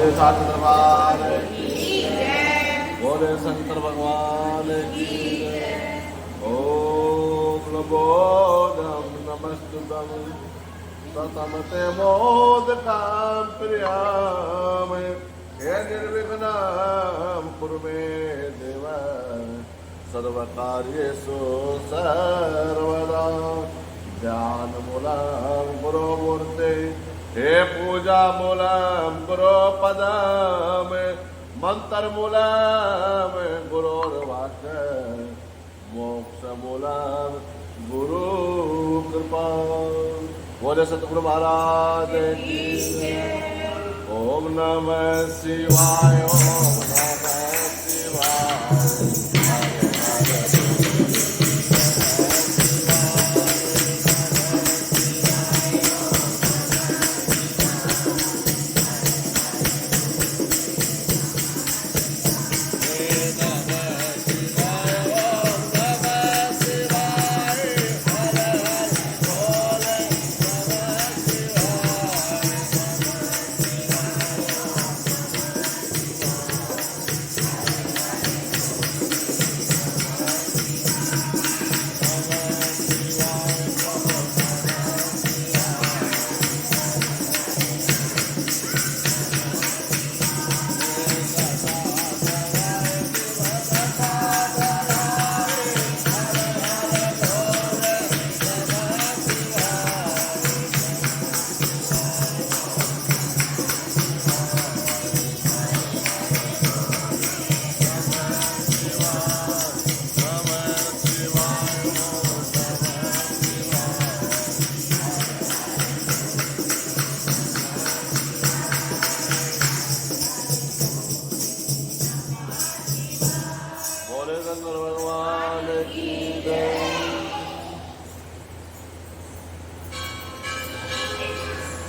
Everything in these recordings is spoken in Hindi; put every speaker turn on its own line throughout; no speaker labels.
बोले साथ दरबार बोले शंकर भगवान की ओम नमोदम नमस्तुतम ततमते मोदकां प्रियाम हे निर्विघ्नं कुरु मे देव सर्वकार्येषु सर्वदा ध्यानमूलं गुरुमूर्ते हे पूजामूलं गुरुपदं मंत्रमूलं गुरुर्वाक्य मोक्षमूलं गुरु कृपा। बोले सतगुरु महाराज की ओम नमः शिवाय ओम नमः शिवाय।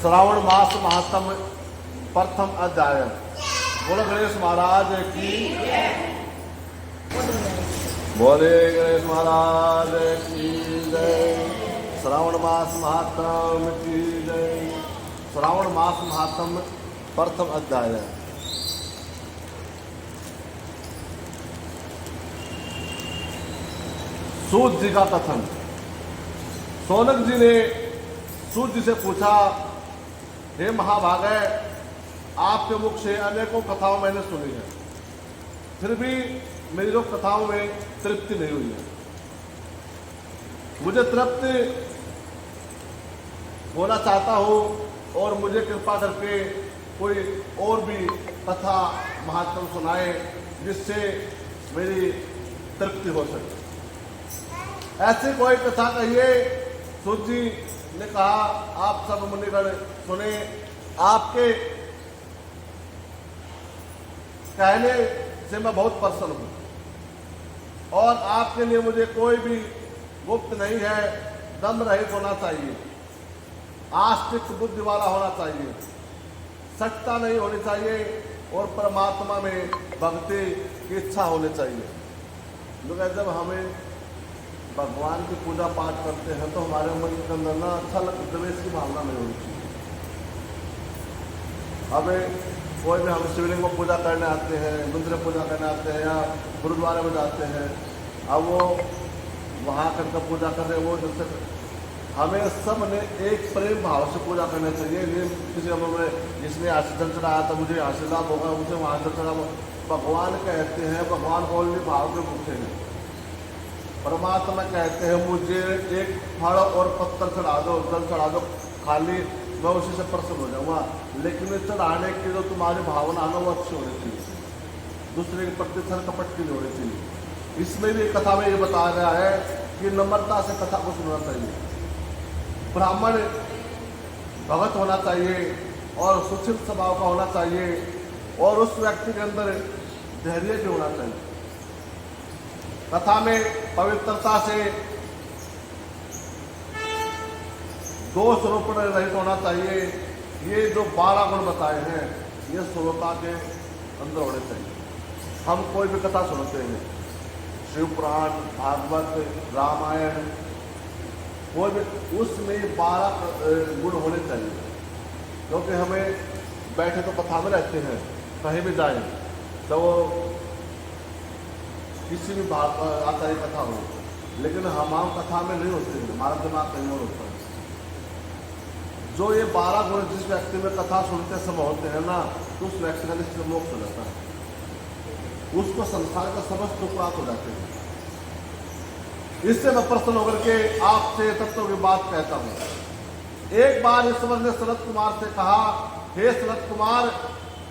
श्रावण मास महात्म प्रथम अध्याय। बोलो गणेश महाराज की बोले गणेश महाराज की जय। श्रावण मास महात्म की जय। श्रावण मास महात्म प्रथम अध्याय। सूत जी का कथन। सोनक जी ने सूत जी से पूछा, हे महाभागे, आपके मुख से अनेकों कथाओं मैंने सुनी है, फिर भी मेरी जो कथाओं में तृप्ति नहीं हुई है। मुझे तृप्ति होना चाहता हूँ और मुझे कृपा करके कोई और भी कथा महात्म सुनाए जिससे मेरी तृप्ति हो सके। ऐसी कोई कथा कहिए। सूत जी ने कहा, आप सब मुनिगण सुने, आपके कहने से मैं बहुत प्रसन्न हूं और आपके लिए मुझे कोई भी गुप्त नहीं है। दम रहित होना चाहिए, आस्तिक बुद्धि वाला होना चाहिए, सच्चा नहीं होनी चाहिए और परमात्मा में भक्ति की इच्छा होनी चाहिए। क्योंकि जब हमें भगवान की पूजा पाठ करते हैं तो हमारे मन के अंदर ना अच्छा द्वेष की भावना नहीं होनी चाहिए। हमें कोई भी हम शिवलिंग को पूजा करने आते हैं, मंदिर पूजा करने आते हैं या गुरुद्वारे में जाते हैं, अब वो वहाँ करके पूजा कर रहे हैं, वो जैसे हमें सब ने एक प्रेम भाव से पूजा करना चाहिए। किसी में जिसने आशीर्वाद चढ़ाया था मुझे आशीर्वाद होगा, मुझे वहाँ से चढ़ा। भगवान कहते हैं, भगवान कोई भाव के भूखे हैं। परमात्मा कहते हैं, मुझे एक फल और पत्थर चढ़ा दो, जल चढ़ा दो, खाली मैं उसी से प्रसन्न हो जाऊंगा। लेकिन चढ़ाने की जो तुम्हारी भावना है वो अच्छी होनी चाहिए, दूसरे के प्रति सर कपट की नहीं होनी चाहिए। इसमें भी कथा में ये बताया गया है कि नम्रता से कथा को सुनना चाहिए, ब्राह्मण भगत होना चाहिए और सुशील स्वभाव का होना चाहिए और उस व्यक्ति के अंदर धैर्य भी होना चाहिए। कथा में पवित्रता से दोष रोपण रहित होना चाहिए। ये जो 12 गुण बताए हैं ये श्रोता के अंदर होने चाहिए। हम कोई भी कथा सुनते हैं, शिव पुराण, भागवत, रामायण, कोई भी, उसमें 12 गुण होने चाहिए, क्योंकि हमें बैठे तो कथा में रहते हैं, कहीं भी जाए तो वो किसी भी आचार्य कथा हो, लेकिन हम कथा में नहीं होते हैं, हमारा दिमाग कहीं और होता है। जो ये 12 गुण जिस व्यक्ति में कथा सुनते समय होते हैं ना, तो उस व्यक्ति का निश्चित मोक्ष हो जाता है, उसको संसार का समस्त दुख प्राप्त हो जाते हैं। इससे मैं प्रसन्न होकर के आपसे तत्व की बात कहता हूँ। एक बार ईश्वर ने सनत कुमार से कहा, हे सनत कुमार,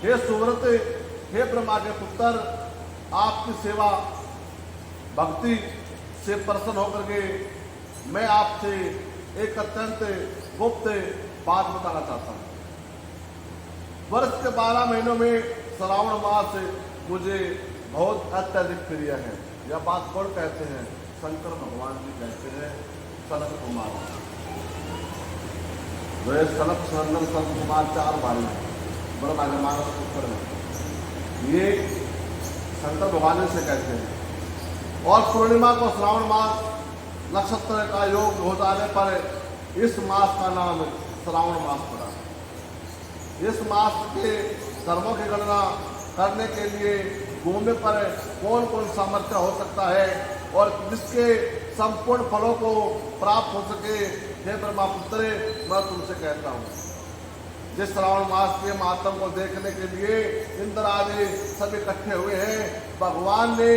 हे सुव्रत, हे ब्रह्मा के पुत्र, आपकी सेवा भक्ति से प्रसन्न होकर के मैं आपसे एक अत्यंत गुप्त बात बताना चाहता हूँ। वर्ष के 12 महीनों में श्रावण मास मुझे बहुत अत्यधिक प्रिय है। यह बात कौन कहते हैं? शंकर भगवान जी कहते हैं सनत कुमार। वे सनत सनंदन सनत कुमार 4 भाई हैं, ब्रह्मा के मानस पुत्र हैं। ये शंकर भगवान से कहते हैं। और पूर्णिमा को श्रावण मास नक्षत्र का योग हो जाने पर इस मास का नाम श्रावण मास पड़ा। इस मास के कर्मों की गणना करने के लिए भूमि पर कौन कौन सामर्थ्य हो सकता है और जिसके संपूर्ण फलों को प्राप्त हो सके, हे ब्रह्मा पुत्र, मैं तुमसे कहता हूँ। जिस श्रावण मास के महात्म को देखने के लिए इंद्र आदि सब इकट्ठे हुए हैं, भगवान ने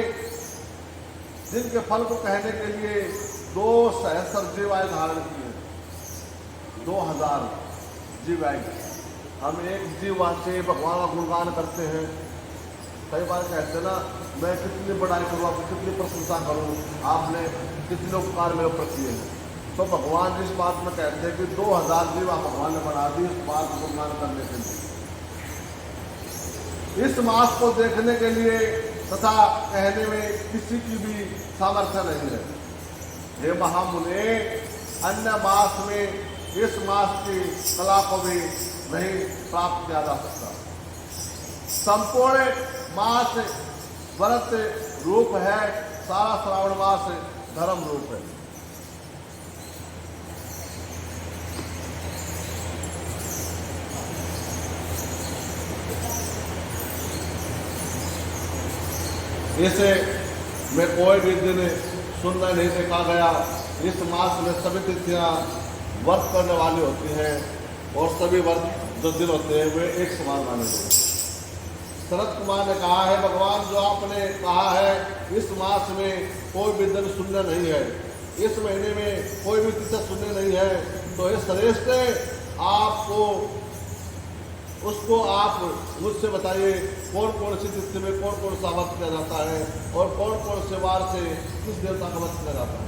जिनके फल को कहने के लिए 2 सहस्र जीवाएं धारण की है। 2000 जीवाएं। हम एक जीवा से भगवान का गुणगान करते हैं। कई बार कहते हैं ना, मैं कितनी बड़ाई करूँ, आपकी कितनी प्रशंसा करूँ, आपने कितने उपकार मेरे ऊपर किए हैं। तो भगवान जिस बात में कहते हैं कि 2000 जीवा भगवान ने बना दी इस बात को गुणगान करने के लिए। इस मास को देखने के लिए तथा कहने में किसी की भी सामर्थ्य नहीं है। हे महामुने, अन्य मास में इस मास की कला को भी नहीं प्राप्त किया जा सकता। संपूर्ण मास व्रत रूप है, सारा श्रावण मास धर्म रूप है। इसे में कोई भी दिन सुनना नहीं देखा गया। इस मास में सभी तिथियां व्रत करने वाली होती हैं और सभी व्रत जो दिन होते हैं वे एक समान माने गए। सनत कुमार ने कहा है, भगवान जो आपने कहा है इस मास में कोई भी दिन शून्य नहीं है, इस महीने में कोई भी तिथि शून्य नहीं है, तो ये श्रेष्ठ आपको उसको आप मुझसे बताइए कौन कौन सी तिथि में कौन कौन सा व्रत किया जाता है और कौन कौन से वार से किस देवता का व्रत किया जाता है।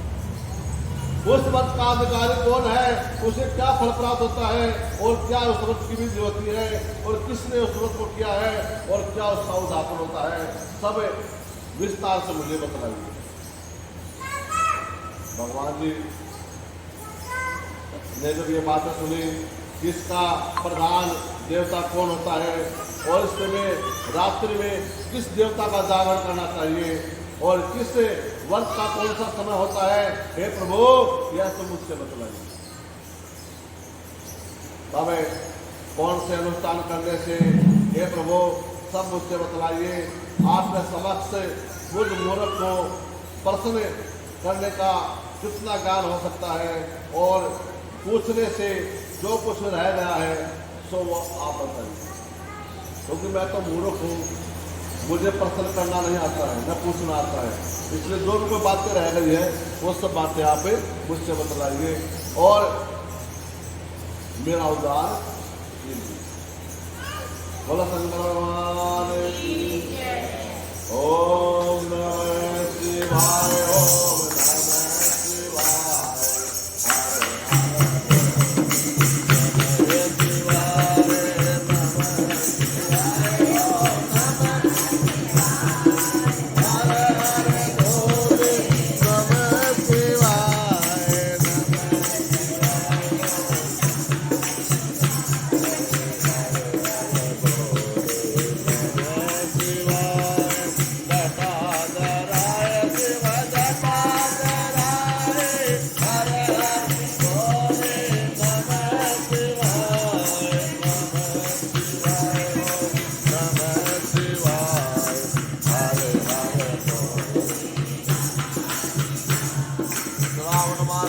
उस व्रत का अधिकारी कौन है, उसे क्या फल प्राप्त होता है और क्या उस व्रत की विधि होती है और किसने उस व्रत को किया है और क्या उसका उद्यापन होता है, सब विस्तार से मुझे बताइए। भगवान जी ने जब ये बातें सुनी, किसका प्रधान देवता कौन होता है और इस समय रात्रि में किस देवता का जागरण करना चाहिए और किस व्रत का कौन सा समय होता है, हे प्रभु यह तो मुझसे बतलाइए। तब कौन से अनुष्ठान करने से, हे प्रभु सब मुझसे बतलाइए। आपके समक्ष बुद्ध मूर्ख को प्रश्न करने का कितना ज्ञान हो सकता है और पूछने से जो कुछ रह गया है सो वो आप बताइए। क्योंकि मैं तो मूर्ख हूँ, मुझे प्रश्न करना नहीं आता है, न पूछना आता है, इसलिए जो भी कोई बातें रह गई है वो सब बातें आप मुझसे बतलाइए और मेरा उद्धार कीजिए। बोला शंकर भगवान ओम नमः शिवाय, ओम नमः शिवाय।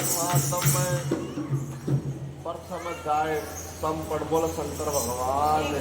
तब मैं प्रथम अध्याय संपट बोल शंकर भगवान